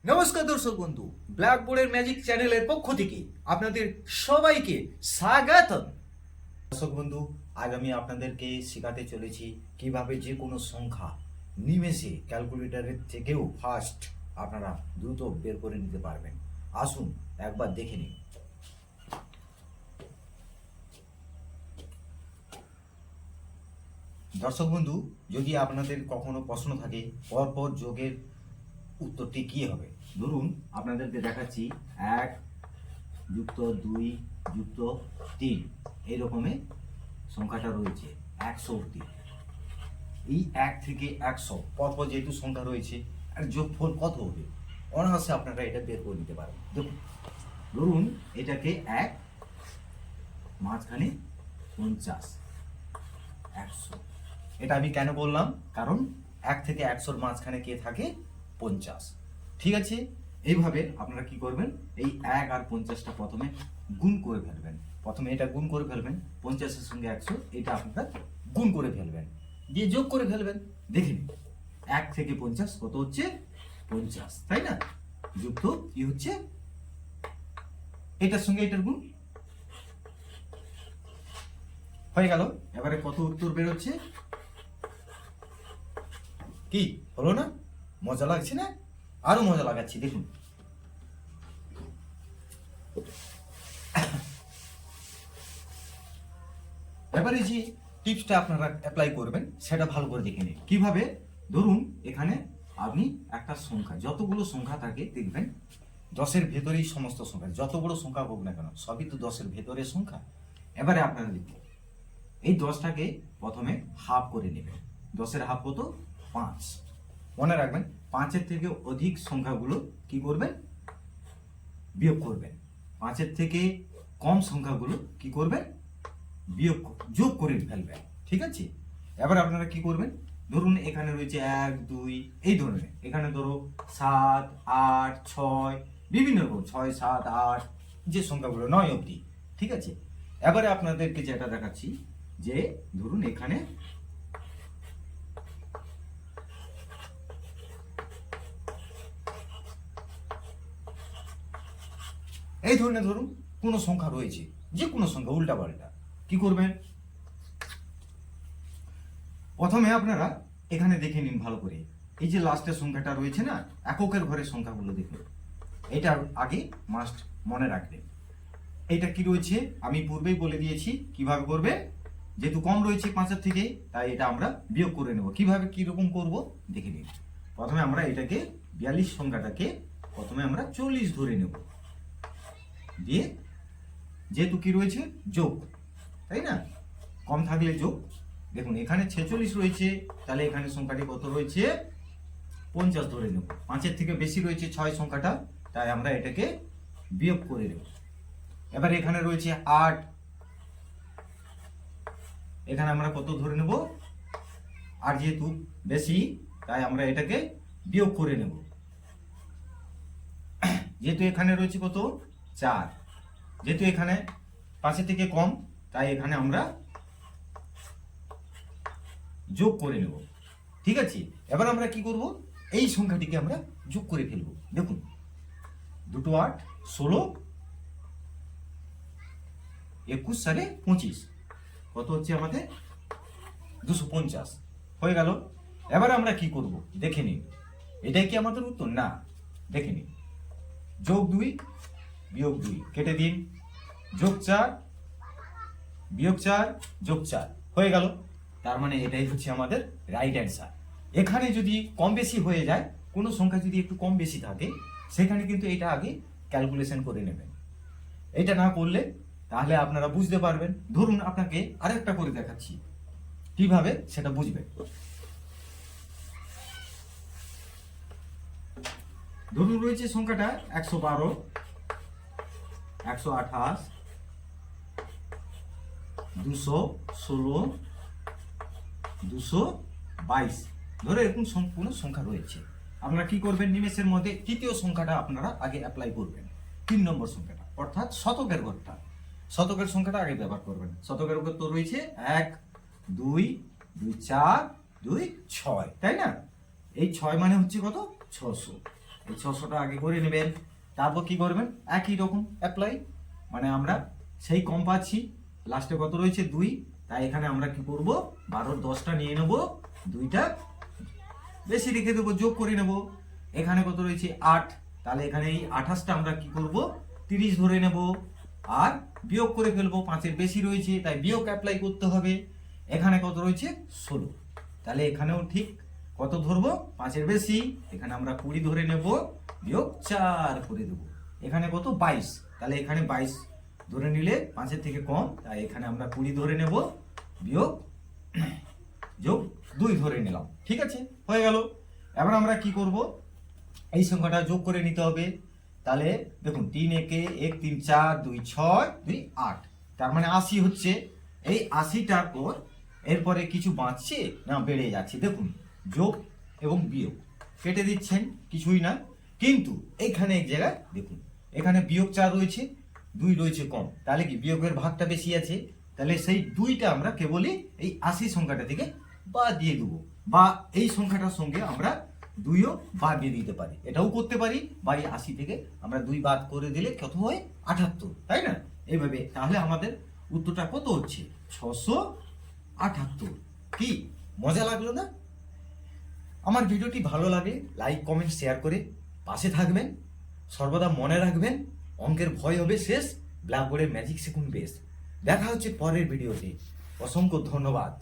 নমস্কার দর্শক বন্ধু, ব্ল্যাকবোর্ডের ম্যাজিক চ্যানেলের পক্ষ থেকে আপনাদের সবাইকে স্বাগতম। দর্শক বন্ধু, আজ আমি আপনাদেরকে শেখাতে চলেছি কিভাবে যে কোনো সংখ্যা নিমেষে ক্যালকুলেটরের থেকেও ফাস্ট আপনারা দ্রুত বের করে নিতে পারবেন। আসুন একবার দেখে নিন। দর্শক বন্ধু, যদি আপনাদের কখনো প্রশ্ন থাকে পরপর যোগের উত্তরটি কি হবে, ধরুন আপনাদেরকে দেখাচ্ছি 1 যুক্ত 2 যুক্ত 3 এই রকমের সংখ্যাটা রয়েছে 100 অবধি। এই 1 থেকে 100 পরপর যেহেতু সংখ্যা রয়েছে আর যোগফল কত হবে অনায়াসে আপনারা এটা বের করে নিতে পারেন। দেখুন, ধরুন এটাকে 1 মাঝখানে 50 100। এটা আমি কেন বললাম, কারণ 1 থেকে 100-র মাঝখানে কে থাকে 50। ঠিক আছে, এইভাবে আপনারা কি করবেন, এই 1 আর 50টা প্রথমে গুণ করে ফেলবেন। প্রথমে এটা গুণ করে ফেলবেন, 50-এর সঙ্গে 100 এটা আপনারা গুণ করে ফেলবেন, দিয়ে যোগ করে ফেলবেন। দেখে নিন 1 থেকে 50 কত হচ্ছে 50, তাই না? যুক্ত কি হচ্ছে এটার সঙ্গে এটার গুণ হয়ে গেল। এবারে কত উত্তর বেরোচ্ছে, কি হলো না? মজা লাগছে না? আরো মজা লাগাচ্ছি, দেখুন। এবারে যে টিপসটা আপনারা অ্যাপ্লাই করবেন সেটা ভালো করে দেখে নিন। কিভাবে, ধরুন এখানে আপনি একটা সংখ্যা, যতগুলো সংখ্যা থাকে দেখবেন 10-এর ভেতরেই সমস্ত সংখ্যা, যত বড় সংখ্যা হোক না কেন সবই তো 10-এর ভেতরের সংখ্যা। এবারে আপনারা লিখুন, এই 10টাকে প্রথমে হাফ করে নেবেন। 10-এর হাফ কত? 5। মনে রাখবেন 5-এর থেকে অধিক সংখ্যাগুলো কি করবেন, বিয়োগ করবেন। 5-এর থেকে কম সংখ্যাগুলো কি করবেন, যোগ করে ফেলবেন। ঠিক আছে, এবার আপনারা কি করবেন, ধরুন এখানে রয়েছে 1 2 এই ধরনের, এখানে ধরো 7 8 6 বিভিন্ন রকম 6 7 8 যে সংখ্যাগুলো 9 অবধি। ঠিক আছে, এবারে আপনাদেরকে যেটা দেখাচ্ছি, যে ধরুন এখানে এই ধরনের ধরুন কোনো সংখ্যা রয়েছে, যে কোনো সংখ্যা উল্টা পাল্টা, কি করবেন, প্রথমে আপনারা এখানে দেখে নিন ভালো করে, এই যে লাস্টের সংখ্যাটা রয়েছে না, এককের ঘরের সংখ্যাগুলো দেখুন। এটা আগে মাস্ট মনে রাখবেন। এটা কি রয়েছে আমি পূর্বেই বলে দিয়েছি কিভাবে করবে, যেহেতু কম রয়েছে 5-এর থেকে, তাই এটা আমরা বিয়োগ করে নেব। কিভাবে কিরকম করব দেখে নিন। প্রথমে আমরা এটাকে 42 সংখ্যাটাকে প্রথমে আমরা 40 ধরে নেব, দিয়ে যেহেতু কি রয়েছে যোগ, তাই না, কম থাকলে যোগ। দেখুন এখানে 46 রয়েছে, তাহলে এখানে সংখ্যাটি কত রয়েছে 50 ধরে নেব। 5-এর থেকে বেশি রয়েছে 6 সংখ্যাটা, তাই আমরা এটাকে বিয়োগ করে নেব। এবার এখানে রয়েছে 8, এখানে আমরা কত ধরে নেব, আর যেহেতু বেশি তাই আমরা এটাকে বিয়োগ করে নেব। যেহেতু এখানে রয়েছে কত 4, যেহেতু এখানে 5-এর থেকে কম তাই এখানে আমরা যোগ করে নেব। ঠিক আছে, এবার আমরা কি করব, এই সংখ্যাটিকে আমরা যোগ করে ফেলব। দেখুন 2 8 16 21 সালে 25 কত হচ্ছে আমাদের 250 হয়ে গেল। এবার আমরা কি করব দেখে নিন, এটাই কি আমাদের উত্তর? না, দেখে নিন, যোগ 2 বিয়োগ 2 কেটে দিন, যোগ 4 বিয়োগ 4 যোগ 4 হয়ে গেল। তার মানে এটাই হচ্ছে আমাদের রাইট অ্যান্সার। এখানে যদি কম বেশি হয়ে যায়, কোনো সংখ্যা যদি একটু কম বেশি থাকে, সেখানে কিন্তু এটা আগে ক্যালকুলেশন করে নেবেন। এটা না করলে তাহলে আপনারা বুঝতে পারবেন। ধরুন আপনাকে আরেকটা করে দেখাচ্ছি কিভাবে সেটা বুঝবেন। ধরুন রয়েছে সংখ্যাটা 112 128 216 222 ধরে এরকম সম্পূর্ণ সংখ্যা রয়েছে। আপনারা কি করবেন, নিমেষের মধ্যে তৃতীয় সংখ্যাটা আপনারা আগে অ্যাপ্লাই করবেন, 3 নম্বর সংখ্যাটা, অর্থাৎ শতকের ঘরটা। শতকের সংখ্যাটা আগে ব্যবহার করবেন। শতকের ঘর তো রয়েছে 1 2 2 4 2 6, তাই না? এই 6 মানে হচ্ছে কত 600। এই 600টা আগে করে নেবেন। তারপর কি করবেন, একই রকম অ্যাপ্লাই, মানে আমরা সেই কম পাচ্ছি, লাস্টে কত রয়েছে 2, তাই এখানে আমরা কি করব 12 10টা নিয়ে নেব, 2টা বেশি রেখে দেবো, যোগ করে নেব। এখানে কত রয়েছে 8, তাহলে এখানে এই 28টা আমরা কি করব 30 ধরে নেব, আর বিয়োগ করে ফেলবো, 5-এর বেশি রয়েছে তাই বিয়োগ অ্যাপ্লাই করতে হবে। এখানে কত রয়েছে 16, তাহলে এখানেও ঠিক কত ধরবো 5-এর বেশি, এখানে আমরা 20 ধরে নেব, বিয়োগ 4 করে দেবো। এখানে কত 22, তাহলে এখানে 22 ধরে নিলে 5-এর থেকে কম, তাই এখানে আমরা 20 ধরে নেব, বিয়োগ যোগ 2 ধরে নিলাম। ঠিক আছে, হয়ে গেল। এবার আমরা কি করব, এই সংখ্যাটা যোগ করে নিতে হবে। তাহলে দেখুন 3 একে 1 3 4 2 6 2 8, তার মানে 80 হচ্ছে। এই 80টার পর এরপরে কিছু বাঁচছে না বেড়ে যাচ্ছে, দেখুন যোগ এবং বিয়োগ কেটে দিচ্ছেন, কিছুই না। কিন্তু এইখানে এক জায়গায় দেখুন, এখানে বিয়োগ 4 রয়েছে, 2 রয়েছে কম, তাহলে কি বিয়োগের ভাগটা বেশি আছে, তাহলে সেই 2টা আমরা কেবলই এই 80 সংখ্যাটা থেকে বাদ দিয়ে দেবো, বা এই সংখ্যাটার সঙ্গে আমরা 2ও বাদ দিয়ে দিতে পারি, এটাও করতে পারি। বা এই 80 থেকে আমরা 2 বাদ করে দিলে কত হয় 78, তাই না? এইভাবে তাহলে আমাদের উত্তরটা কত হচ্ছে 678। কি মজা লাগলো না? আমার ভিডিওটি ভালো লাগে লাইক কমেন্ট শেয়ার করে পাশে থাকবেন। সর্বদা মনে রাখবেন, অঙ্কের ভয় হবে শেষ, ব্ল্যাকবোর্ডে ম্যাজিক শিখুন বেশ। দেখা হচ্ছে পরের ভিডিওতে। অসংখ্য ধন্যবাদ।